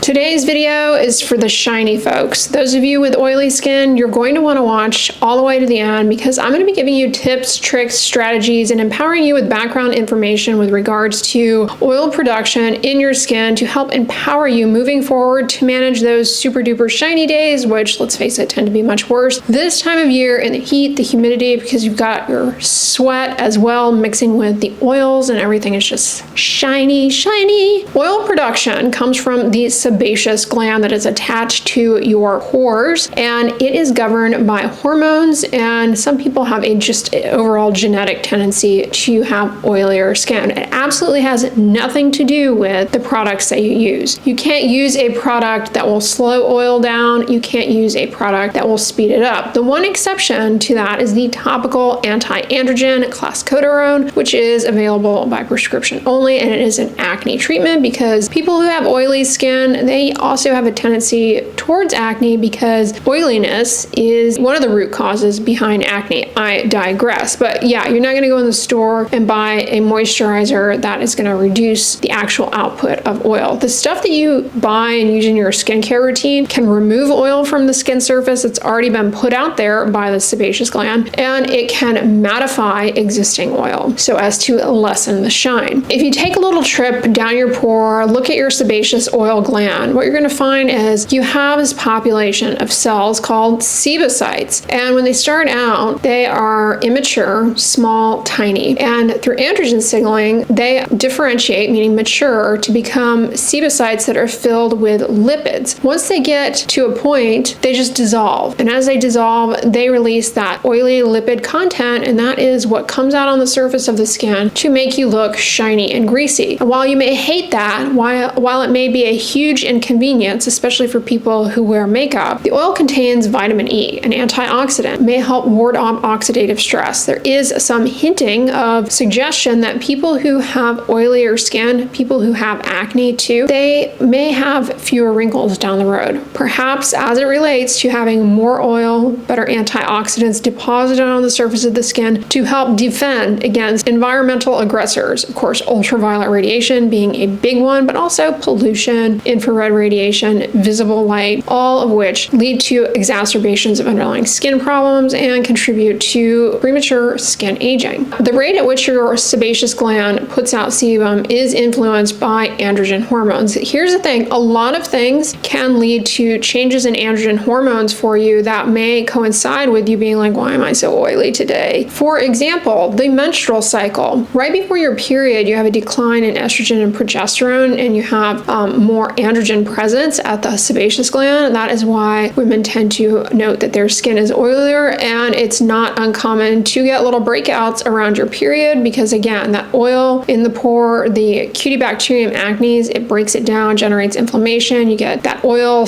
Today's video is for the shiny folks. Those of you with oily skin, you're going to want to watch all the way to the end because I'm going to be giving you tips, tricks, strategies, and empowering you with background information with regards to oil production in your skin to help empower you moving forward to manage those super duper shiny days, which, let's face it, tend to be much worse this time of year in the heat, the humidity, because you've got your sweat as well mixing with the oils and everything is just shiny, shiny. Oil production comes from the sebaceous gland that is attached to your pores, and it is governed by hormones, and some people have a just overall genetic tendency to have oilier skin. It absolutely has nothing to do with the products that you use. You can't use a product that will slow oil down. You can't use a product that will speed it up. The one exception to that is the topical anti-androgen clascoterone, which is available by prescription only, and it is an acne treatment because people who have oily skin, they also have a tendency towards acne because oiliness is one of the root causes behind acne. I digress, but yeah, you're not going to go in the store and buy a moisturizer that is going to reduce the actual output of oil. The stuff that you buy and use in your skincare routine can remove oil from the skin surface. It's already been put out there by the sebaceous gland, and it can mattify existing oil so as to lessen the shine. If you take a little trip down your pore, look at your sebaceous oil gland, what you're going to find is you have this population of cells called sebocytes, and when they start out, they are immature, small, tiny, and through androgen signaling, they differentiate, meaning mature, to become sebocytes that are filled with lipids. Once they get to a point, they just dissolve, and as they dissolve, they release that oily lipid content, and that is what comes out on the surface of the skin to make you look shiny and greasy. And while you may hate that, while it may be a huge inconvenience, especially for people who wear makeup, the oil contains vitamin E, an antioxidant, may help ward off oxidative stress. There is some hinting of suggestion that people who have oilier skin, people who have acne too, they may have fewer wrinkles down the road. Perhaps as it relates to having more oil, better antioxidants deposited on the surface of the skin to help defend against environmental aggressors. Of course, ultraviolet radiation being a big one, but also pollution, infrared radiation, visible light, all of which lead to exacerbations of underlying skin problems and contribute to premature skin aging. The rate at which your sebaceous gland puts out sebum is influenced by androgen hormones. Here's the thing, a lot of things can lead to changes in androgen hormones for you that may coincide with you being like, why am I so oily today? For example, the menstrual cycle. Right before your period, you have a decline in estrogen and progesterone, and you have more androgen presence at the sebaceous gland. That is why women tend to note that their skin is oilier, and it's not uncommon to get little breakouts around your period because, again, that oil in the pore, the Cutibacterium acnes, it breaks it down, generates inflammation. You get that oil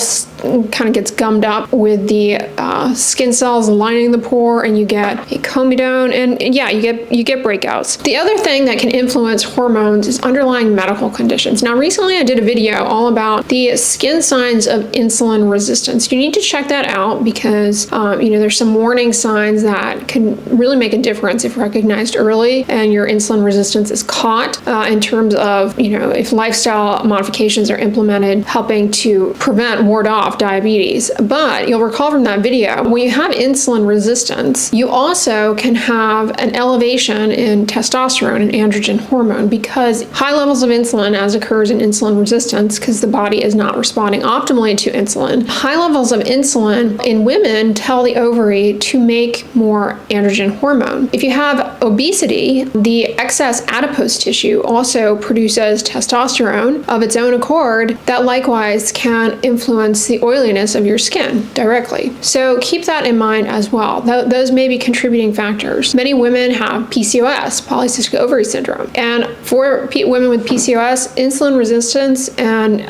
kind of gets gummed up with the skin cells lining the pore, and you get a comedone, and yeah, you get breakouts. The other thing that can influence hormones is underlying medical conditions. Now, recently I did a video all about the skin signs of insulin resistance. You need to check that out because there's some warning signs that can really make a difference if recognized early and your insulin resistance is caught in terms of if lifestyle modifications are implemented helping to prevent, ward off diabetes. But you'll recall from that video, when you have insulin resistance, you also can have an elevation in testosterone and androgen hormone because high levels of insulin, as occurs in insulin resistance, because the body is not responding optimally to insulin, high levels of insulin in women tell the ovary to make more androgen hormone. If you have obesity, the excess adipose tissue also produces testosterone of its own accord that likewise can influence the oiliness of your skin directly. So keep that in mind as well. Those may be contributing factors. Many women have PCOS, polycystic ovary syndrome, and for women with PCOS, insulin resistance and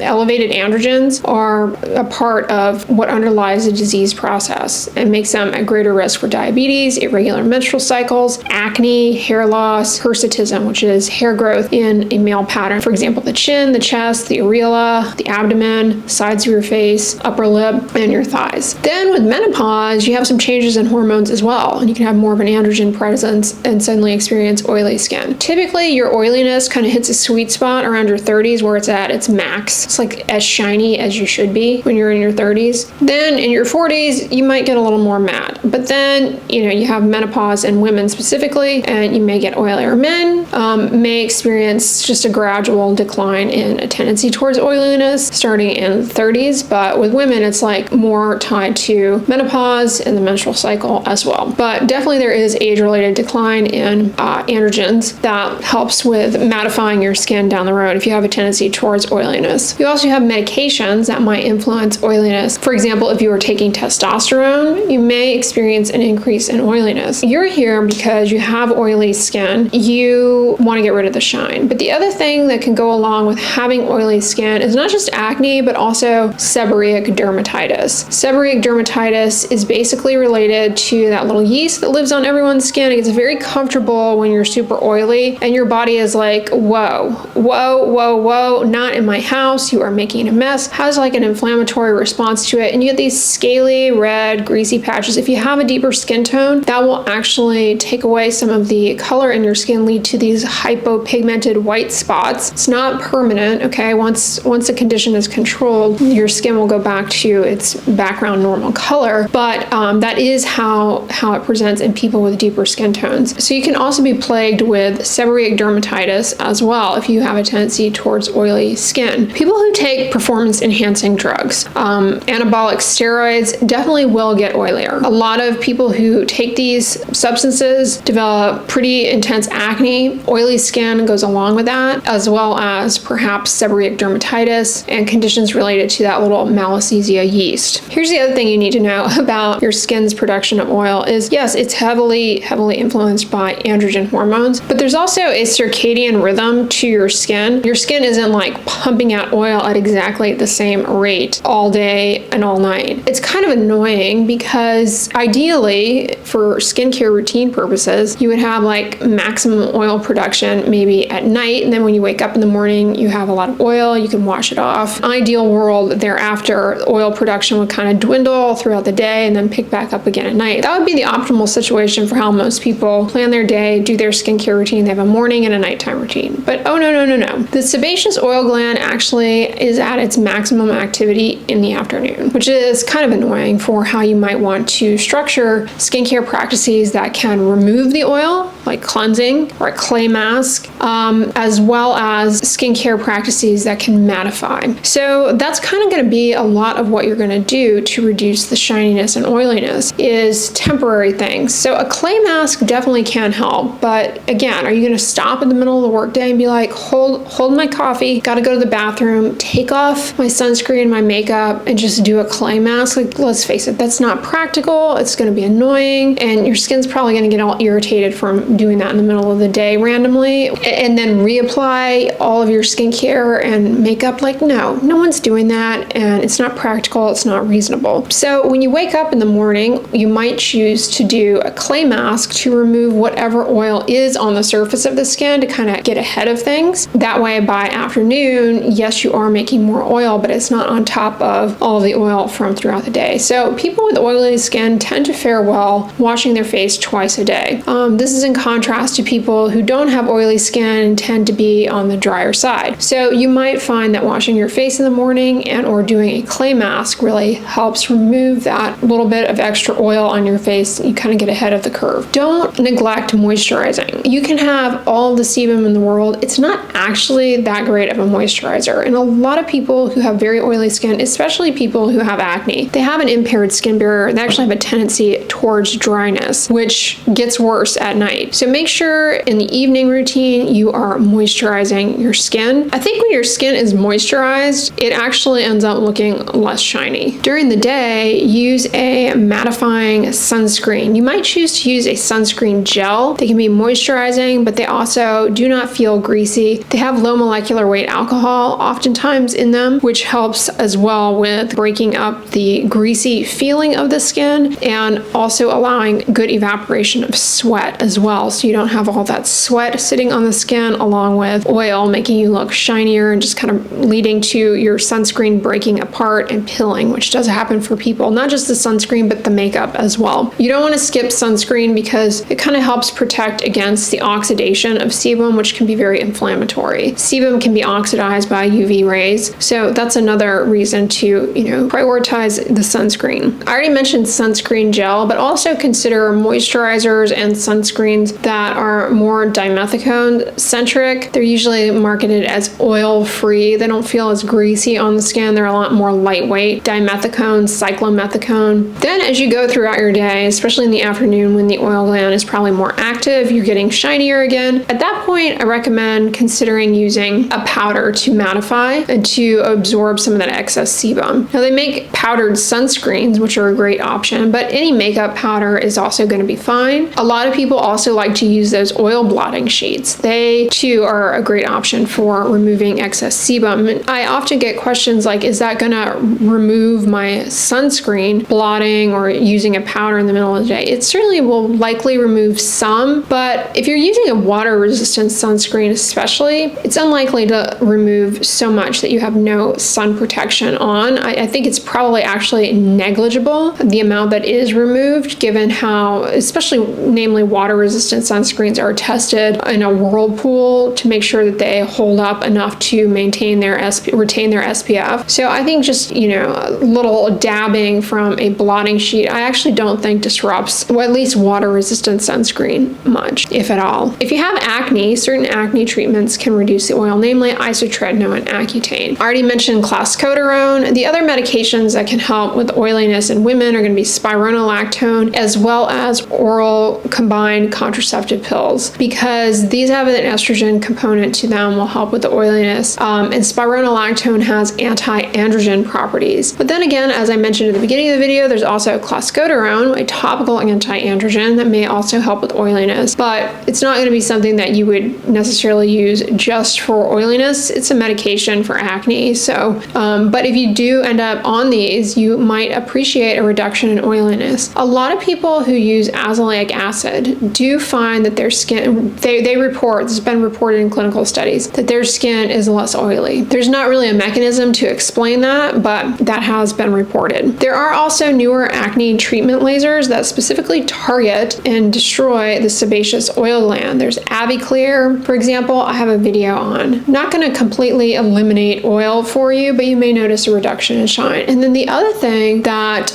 elevated androgens are a part of what underlies the disease process and makes them at greater risk for diabetes, irregular menstrual cycles, acne, hair loss, hirsutism, which is hair growth in a male pattern. For example, the chin, the chest, the areola, the abdomen, sides of your face, upper lip, and your thighs. Then with menopause, you have some changes in hormones as well, and you can have more of an androgen presence and suddenly experience oily skin. Typically, your oiliness kind of hits a sweet spot around your 30s where it's at its max max. It's like as shiny as you should be when you're in your 30s. Then in your 40s, you might get a little more matte. But then, you have menopause in women specifically, and you may get oilier. Men may experience just a gradual decline in a tendency towards oiliness starting in the 30s. But with women, it's like more tied to menopause and the menstrual cycle as well. But definitely there is age-related decline in androgens that helps with mattifying your skin down the road if you have a tendency towards oiliness. You also have medications that might influence oiliness. For example, if you are taking testosterone, you may experience an increase in oiliness. You're here because you have oily skin. You want to get rid of the shine. But the other thing that can go along with having oily skin is not just acne, but also seborrheic dermatitis. Seborrheic dermatitis is basically related to that little yeast that lives on everyone's skin. It gets very comfortable when you're super oily, and your body is like, whoa, whoa, whoa, whoa, not in my house. You are making a mess. Has like an inflammatory response to it, and you get these scaly, red, greasy patches. If you have a deeper skin tone, that will actually take away some of the color in your skin, lead to these hypopigmented white spots. It's not permanent, okay? Once the condition is controlled, your skin will go back to its background normal color, but that is how it presents in people with deeper skin tones. So you can also be plagued with seborrheic dermatitis as well if you have a tendency towards oily skin. People who take performance-enhancing drugs, anabolic steroids, definitely will get oilier. A lot of people who take these substances develop pretty intense acne. Oily skin goes along with that, as well as perhaps seborrheic dermatitis and conditions related to that little Malassezia yeast. Here's the other thing you need to know about your skin's production of oil is, yes, it's heavily influenced by androgen hormones, but there's also a circadian rhythm to your skin. Your skin isn't like pumping out oil at exactly the same rate all day and all night. It's kind of annoying because ideally, for skincare routine purposes, you would have like maximum oil production maybe at night, and then when you wake up in the morning, you have a lot of oil, you can wash it off. Ideal world thereafter, oil production would kind of dwindle throughout the day and then pick back up again at night. That would be the optimal situation for how most people plan their day, do their skincare routine. They have a morning and a nighttime routine. But oh no. The sebaceous oil gland actually is at its maximum activity in the afternoon, which is kind of annoying for how you might want to structure skincare practices that can remove the oil, like cleansing or a clay mask, as well as skincare practices that can mattify. So that's kind of going to be a lot of what you're going to do to reduce the shininess and oiliness is temporary things. So a clay mask definitely can help, but again, are you going to stop in the middle of the workday and be like, hold my coffee, gotta go to the bathroom, take off my sunscreen, my makeup, and just do a clay mask? Like, let's face it, that's not practical. It's going to be annoying, and your skin's probably going to get all irritated from doing that in the middle of the day randomly, and then reapply all of your skincare and makeup. Like, no one's doing that, and it's not practical, it's not reasonable. So when you wake up in the morning, you might choose to do a clay mask to remove whatever oil is on the surface of the skin to kind of get ahead of things. That way, by afternoon, yes, you are making more oil, but it's not on top of all of the oil from throughout the day. So people with oily skin tend to fare well washing their face twice a day. This is in contrast to people who don't have oily skin and tend to be on the drier side. So you might find that washing your face in the morning and or doing a clay mask really helps remove that little bit of extra oil on your face. You kind of get ahead of the curve. Don't neglect moisturizing. You can have all the sebum in the world. It's not actually that great of a moisturizer. And a lot of people who have very oily skin, especially people who have acne, they have an impaired skin barrier. They actually have a tendency towards dryness, which gets worse at night. So make sure in the evening routine, you are moisturizing your skin. I think when your skin is moisturized, it actually ends up looking less shiny. During the day, use a mattifying sunscreen. You might choose to use a sunscreen gel. They can be moisturizing, but they also do not feel greasy. They have low molecular weight alcohol oftentimes in them, which helps as well with breaking up the greasy feeling of the skin and also allowing good evaporation of sweat as well. well, so you don't have all that sweat sitting on the skin along with oil making you look shinier and just kind of leading to your sunscreen breaking apart and pilling, which does happen for people, not just the sunscreen, but the makeup as well. You don't want to skip sunscreen because it kind of helps protect against the oxidation of sebum, which can be very inflammatory. Sebum can be oxidized by UV rays, so that's another reason to, prioritize the sunscreen. I already mentioned sunscreen gel, but also consider moisturizers and sunscreens that are more dimethicone centric. They're usually marketed as oil-free. They don't feel as greasy on the skin. They're a lot more lightweight. Dimethicone, cyclomethicone. Then as you go throughout your day, especially in the afternoon when the oil gland is probably more active, you're getting shinier again. At that point, I recommend considering using a powder to mattify and to absorb some of that excess sebum. Now they make powdered sunscreens, which are a great option, but any makeup powder is also going to be fine. A lot of people also like to use those oil blotting sheets. They too are a great option for removing excess sebum. I often get questions like, is that going to remove my sunscreen blotting or using a powder in the middle of the day? It certainly will likely remove some, but if you're using a water resistant sunscreen especially, it's unlikely to remove so much that you have no sun protection on. I think it's probably actually negligible, the amount that is removed, given how, especially namely water resistant sunscreens are tested in a whirlpool to make sure that they hold up enough to retain their SPF. So I think just, a little dabbing from a blotting sheet, I actually don't think disrupts, or at least water resistant sunscreen much, if at all. If you have acne, certain acne treatments can reduce the oil, namely isotretinoin and Accutane. I already mentioned clascoterone. The other medications that can help with oiliness in women are going to be spironolactone, as well as oral combined contraceptive pills, because these have an estrogen component to them, will help with the oiliness. And spironolactone has anti-androgen properties. But then again, as I mentioned at the beginning of the video, there's also clascoterone, a topical anti-androgen that may also help with oiliness, but it's not going to be something that you would necessarily use just for oiliness. It's a medication for acne. So, but if you do end up on these, you might appreciate a reduction in oiliness. A lot of people who use azelaic acid do find that their skin, they report, this has been reported in clinical studies, that their skin is less oily. There's not really a mechanism to explain that, but that has been reported. There are also newer acne treatment lasers that specifically target and destroy the sebaceous oil gland. There's AviClear, for example, I have a video on. Not going to completely eliminate oil for you, but you may notice a reduction in shine. And then the other thing that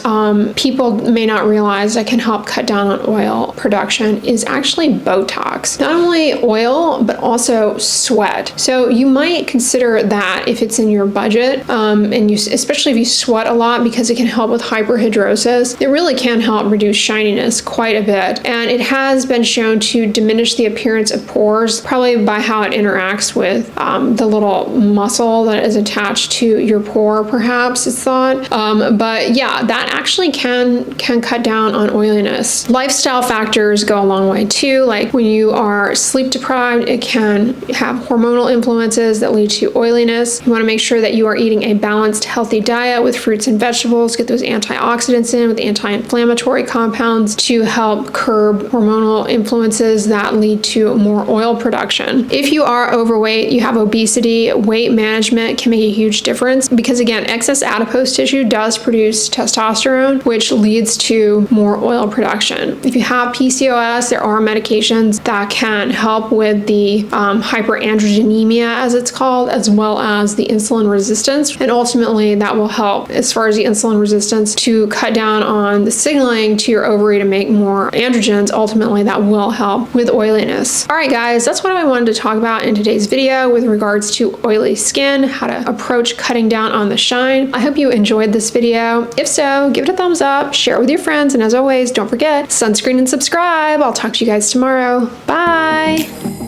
people may not realize that can help cut down on oil production is actually Botox. Not only oil, but also sweat. So you might consider that if it's in your budget, and you, especially if you sweat a lot, because it can help with hyperhidrosis. It really can help reduce shininess quite a bit. And it has been shown to diminish the appearance of pores, probably by how it interacts with the little muscle that is attached to your pore, perhaps it's thought. But yeah, that actually can cut down on oiliness. Lifestyle factors go a long way too. Like when you are sleep deprived, it can have hormonal influences that lead to oiliness. You want to make sure that you are eating a balanced, healthy diet with fruits and vegetables, get those antioxidants in with anti-inflammatory compounds to help curb hormonal influences that lead to more oil production. If you are overweight, you have obesity, weight management can make a huge difference, because again, excess adipose tissue does produce testosterone, which leads to more oil production. If you have PCOS, there are medications that can help with the hyperandrogenemia, as it's called, as well as the insulin resistance. And ultimately that will help, as far as the insulin resistance, to cut down on the signaling to your ovary to make more androgens. Ultimately that will help with oiliness. All right guys, that's what I wanted to talk about in today's video with regards to oily skin, how to approach cutting down on the shine. I hope you enjoyed this video. If so, give it a thumbs up, share it with your friends, and as always, don't forget, sunscreen and subscribe. I'll talk to you guys tomorrow. Bye!